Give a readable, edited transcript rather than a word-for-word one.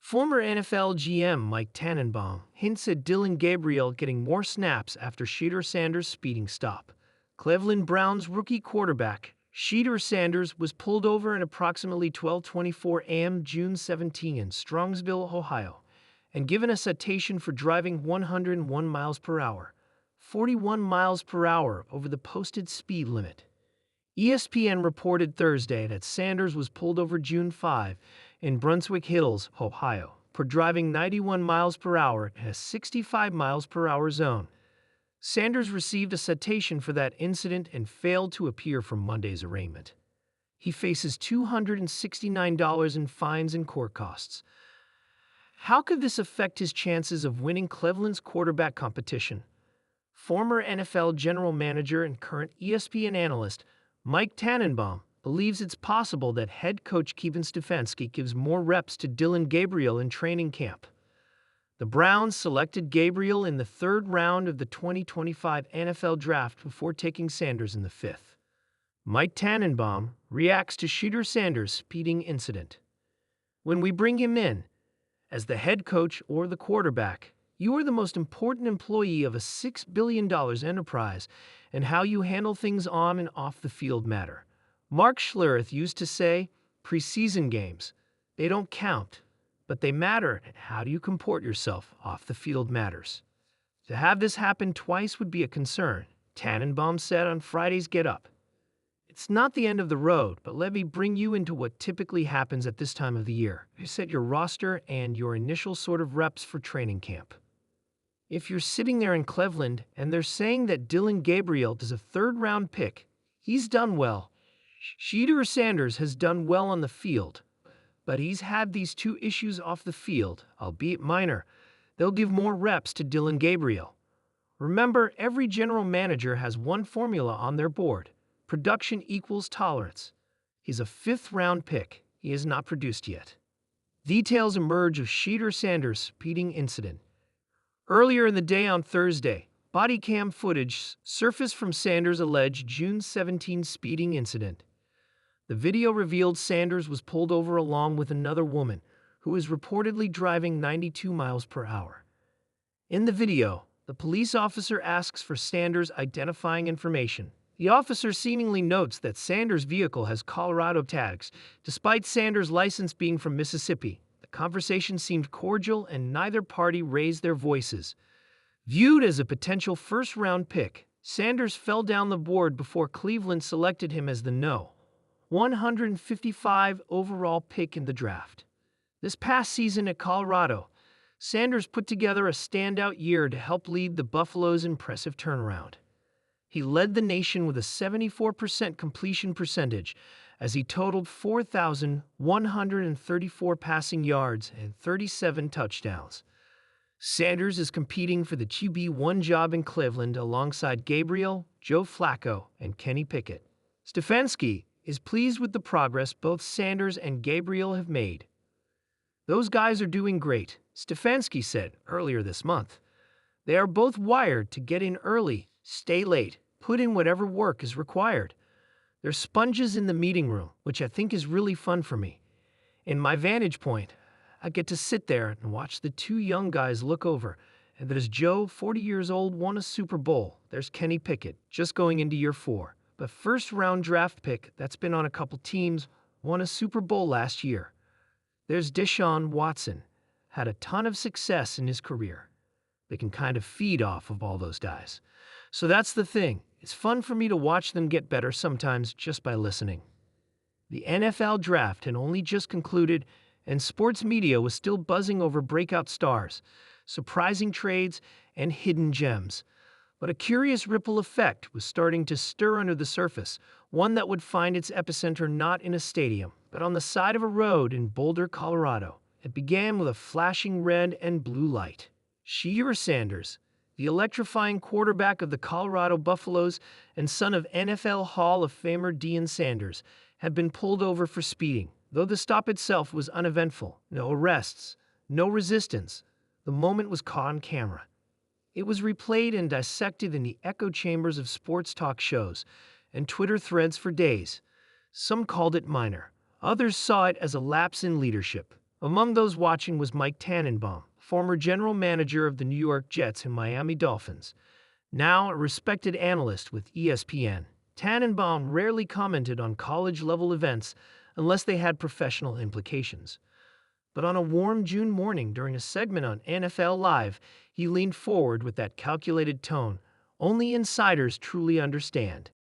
Former NFL GM Mike Tannenbaum hints at Dillon Gabriel getting more snaps after Shedeur Sanders' speeding stop. Cleveland Browns rookie quarterback Shedeur Sanders was pulled over at approximately 12:24 a.m. June 17 in Strongsville, Ohio, and given a citation for driving 101 miles per hour, 41 miles per hour over the posted speed limit. ESPN reported Thursday that Sanders was pulled over June 5 in Brunswick Hills, Ohio, for driving 91 miles per hour in a 65 miles per hour zone. Sanders received a citation for that incident and failed to appear for Monday's arraignment. He faces $269 in fines and court costs. How could this affect his chances of winning Cleveland's quarterback competition? Former NFL general manager and current ESPN analyst Mike Tannenbaum believes it's possible that head coach Kevin Stefanski gives more reps to Dillon Gabriel in training camp. The Browns selected Gabriel in the third round of the 2025 NFL Draft before taking Sanders in the fifth. Mike Tannenbaum reacts to Shedeur Sanders' speeding incident. When we bring him in, as the head coach or the quarterback, you are the most important employee of a $6 billion enterprise, and how you handle things on and off the field matter. Mark Schlereth used to say, preseason games, they don't count, but they matter, and how do you comport yourself off the field matters. To have this happen twice would be a concern, Tannenbaum said on Friday's Get Up. It's not the end of the road, but let me bring you into what typically happens at this time of the year. You set your roster and your initial sort of reps for training camp. If you're sitting there in Cleveland and they're saying that Dillon Gabriel is a third-round pick, he's done well. Shedeur Sanders has done well on the field, but he's had these two issues off the field, albeit minor. They'll give more reps to Dillon Gabriel. Remember, every general manager has one formula on their board. Production equals tolerance. He's a fifth-round pick. He has not produced yet. Details emerge of Shedeur Sanders' speeding incident. Earlier in the day on Thursday, body cam footage surfaced from Sanders' alleged June 17 speeding incident. The video revealed Sanders was pulled over along with another woman who was reportedly driving 92 miles per hour. In the video, the police officer asks for Sanders' identifying information. The officer seemingly notes that Sanders' vehicle has Colorado tags, despite Sanders' license being from Mississippi. The conversation seemed cordial and neither party raised their voices. Viewed as a potential first-round pick, Sanders fell down the board before Cleveland selected him as the No. 155 overall pick in the draft. This past season at Colorado, Sanders put together a standout year to help lead the Buffalo's impressive turnaround. He led the nation with a 74% completion percentage as he totaled 4,134 passing yards and 37 touchdowns. Sanders is competing for the QB1 job in Cleveland alongside Gabriel, Joe Flacco, and Kenny Pickett. Stefanski is pleased with the progress both Sanders and Gabriel have made. Those guys are doing great, Stefanski said earlier this month. They are both wired to get in early, stay late, put in whatever work is required. They're sponges in the meeting room, which I think is really fun for me. In my vantage point, I get to sit there and watch the two young guys look over, and there's Joe, 40 years old, won a Super Bowl. There's Kenny Pickett, just going into year 4. But first-round draft pick that's been on a couple teams, won a Super Bowl last year. There's Deshaun Watson, had a ton of success in his career. They can kind of feed off of all those guys. So that's the thing. It's fun for me to watch them get better sometimes just by listening. The NFL draft had only just concluded, and sports media was still buzzing over breakout stars, surprising trades, and hidden gems. But a curious ripple effect was starting to stir under the surface, one that would find its epicenter not in a stadium, but on the side of a road in Boulder, Colorado. It began with a flashing red and blue light. Shedeur Sanders, the electrifying quarterback of the Colorado Buffaloes and son of NFL Hall of Famer Deion Sanders, had been pulled over for speeding. Though the stop itself was uneventful, no arrests, no resistance, the moment was caught on camera. It was replayed and dissected in the echo chambers of sports talk shows and Twitter threads for days. Some called it minor. Others saw it as a lapse in leadership, Among those watching was Mike Tannenbaum, former general manager of the New York Jets and Miami Dolphins. Now a respected analyst with ESPN, Tannenbaum rarely commented on college-level events unless they had professional implications. But on a warm June morning during a segment on NFL Live, he leaned forward with that calculated tone only insiders truly understand.